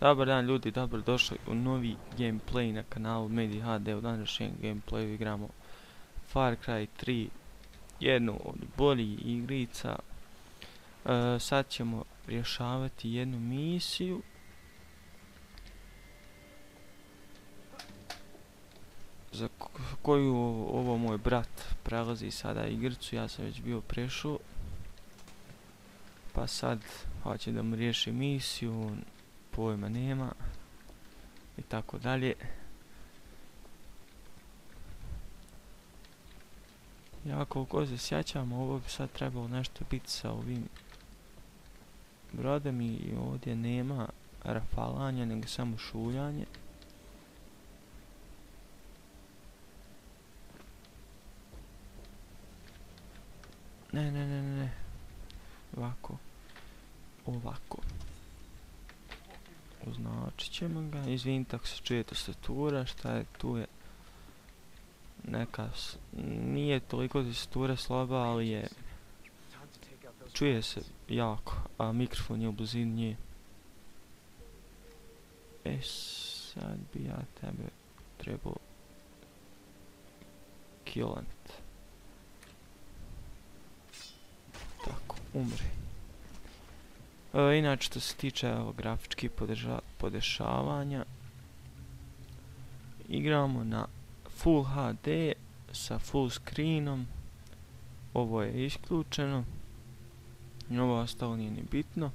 Dobar dan ljudi, dobrodošli u novi gameplay na kanalu Medi HD. U današnjem gameplayu igramo Far Cry 3, jednu od boljih igrica. Sad ćemo rješavati jednu misiju. Za koju ovo moj brat prelazi sada igricu, ja sam već bio prešao. Pa sad hoće da mu riješi misiju, pojma nema i tako dalje. Ja koliko se sjećam, ovo bi sad trebalo nešto biti sa ovim brodom i ovdje nema rafalanja, nego samo šuljanje. Ne. Ovako. Označit ćemo ga. Izvinite ako se čuje tastatura, šta je tu je neka, nije toliko tastatura slaba, ali je, čuje se jako, a mikrofon je u blizini nje. Sad bi ja tebe trebao killant. Tako, umri. Inače, što se tiče grafičkih podešavanja, igramo na Full HD sa full screenom. Ovo je isključeno, ovo ostalo nije ni bitno.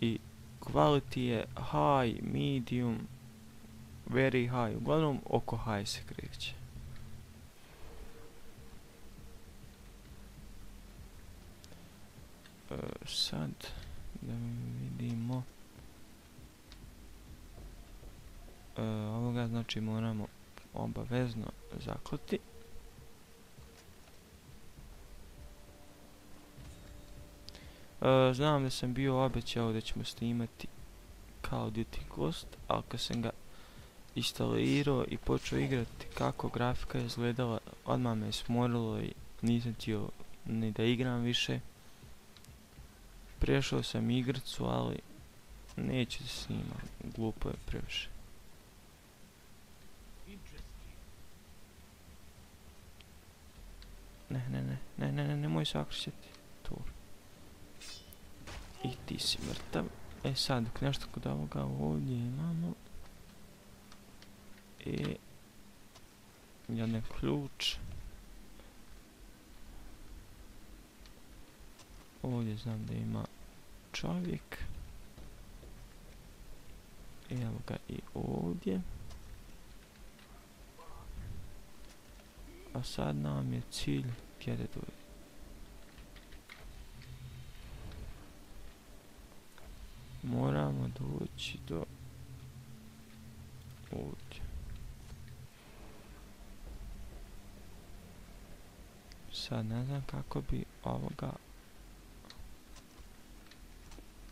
I quality je high, medium, very high, uglavnom oko high se kreće. Sad da vidimo, ovoga znači moramo obavezno zaklati. Znam da sam bio obećao da ćemo snimati Call of Duty Ghost, ali kad sam ga instalirao i počeo igrati kako grafika je izgledala, odmah me je smorilo i nisam htio ni da igram više. Prešao sam igricu, ali neću da snimam, glupo je previše. Ne, nemoj se okrećati. Tu. I ti si mrtav. Sad dok nešto kod ovoga ovdje imamo. Jedan ključ. Ovdje znam da ima čovjek. Evo ga i ovdje. A sad nam je cilj gdje da dođe. Moramo doći do ovdje. Sad ne znam kako bi ovoga.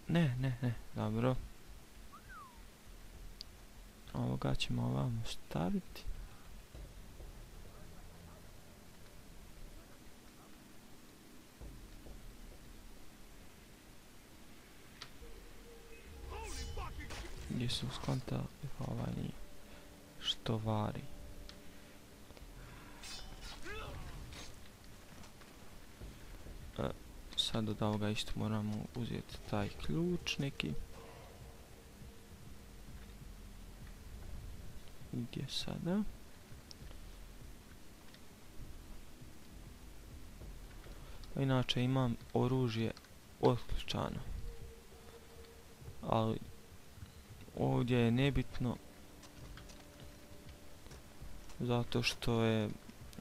Ne, dobro. Ovoga ćemo ovamo staviti. Gdje su skontali ovaj što vari. Sad od ovoga isto moramo uzeti taj ključ neki. Gdje sada? Inače imam oružje otključano. Ali ovdje je nebitno. Zato što je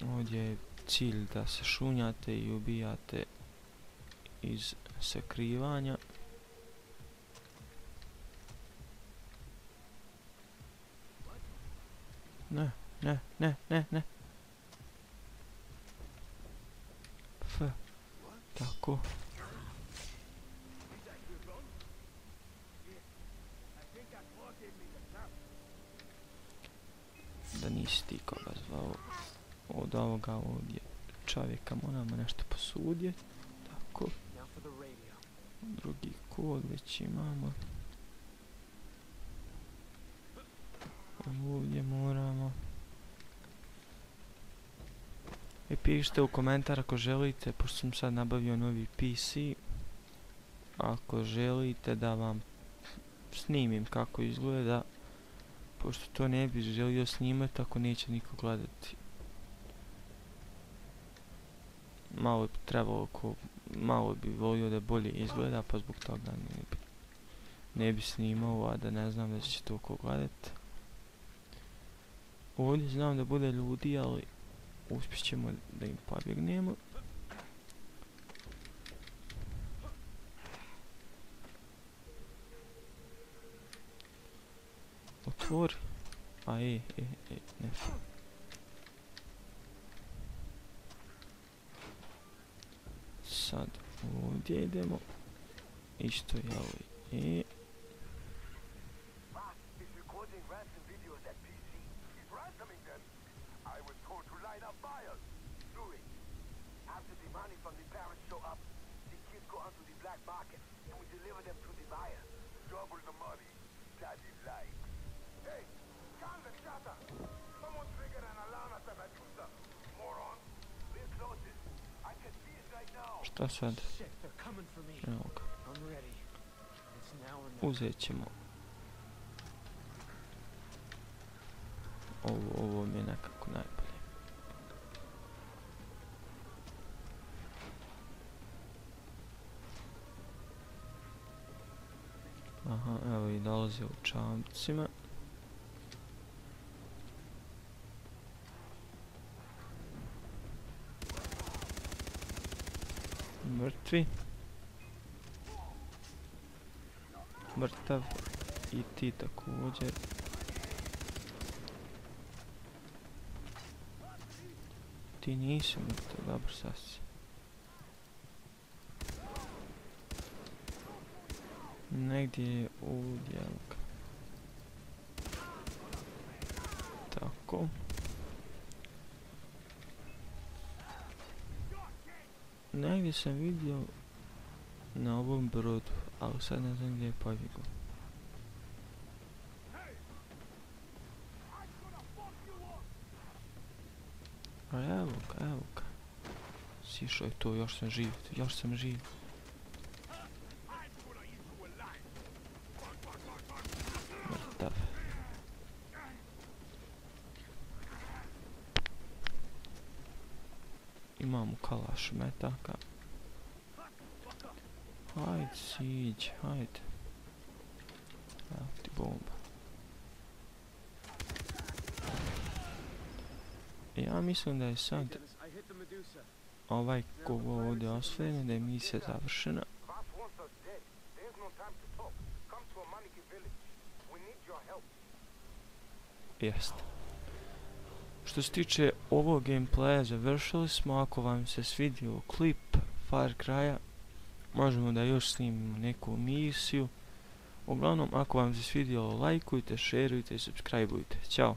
ovdje cilj da se šunjate i ubijate iz sakrivanja. Ne. Tako. Da nisi ti koga zvao. Od ovoga ovdje čovjeka moramo nešto posuditi. Tako. Drugi kod već imamo. Ovdje moramo. I pišite u komentar ako želite, pošto sam sad nabavio novi PC, ako želite da vam snimim kako izgleda, pošto to ne bi želio snimati ako neće niko gledati. Malo bi volio da bolje izgleda, pa zbog toga ne bi snimao, a da ne znam da će toliko gledati. Ovdje znam da bude ljudi, ali uspjet ćemo da im pobjegnemo. Otvori. A ne. Sad ovdje idemo. Isto jeli. Šta sad? Evo ga. Uzet ćemo. Ovo mi je nekako najbolje. Aha, evo i dolaze u čamcima. Mrtvi. Mrtav. I ti također. Ti nisi mrtav, dobro sasi. Negdje je ovdje, evo ga. Tako. Negdje sam vidio na ovom brodu, ali sad ne znam gdje je pobjegao. A evo ga. Sišao je to, još sam živ. Mrtav. Imamo kalaš metaka. Hajde, siđi, hajde. Evo ti bomba. Ja mislim da je sad ovaj ko ovdje osvojen, da je misija završena. Jest. Što se tiče ovog gameplaya završili smo. Ako vam se svidio klip Far Cry'a, možemo da još snimimo neku misiju. Uglavnom, ako vam se svidio, lajkujte, šerujte i subscribeujte. Ćao!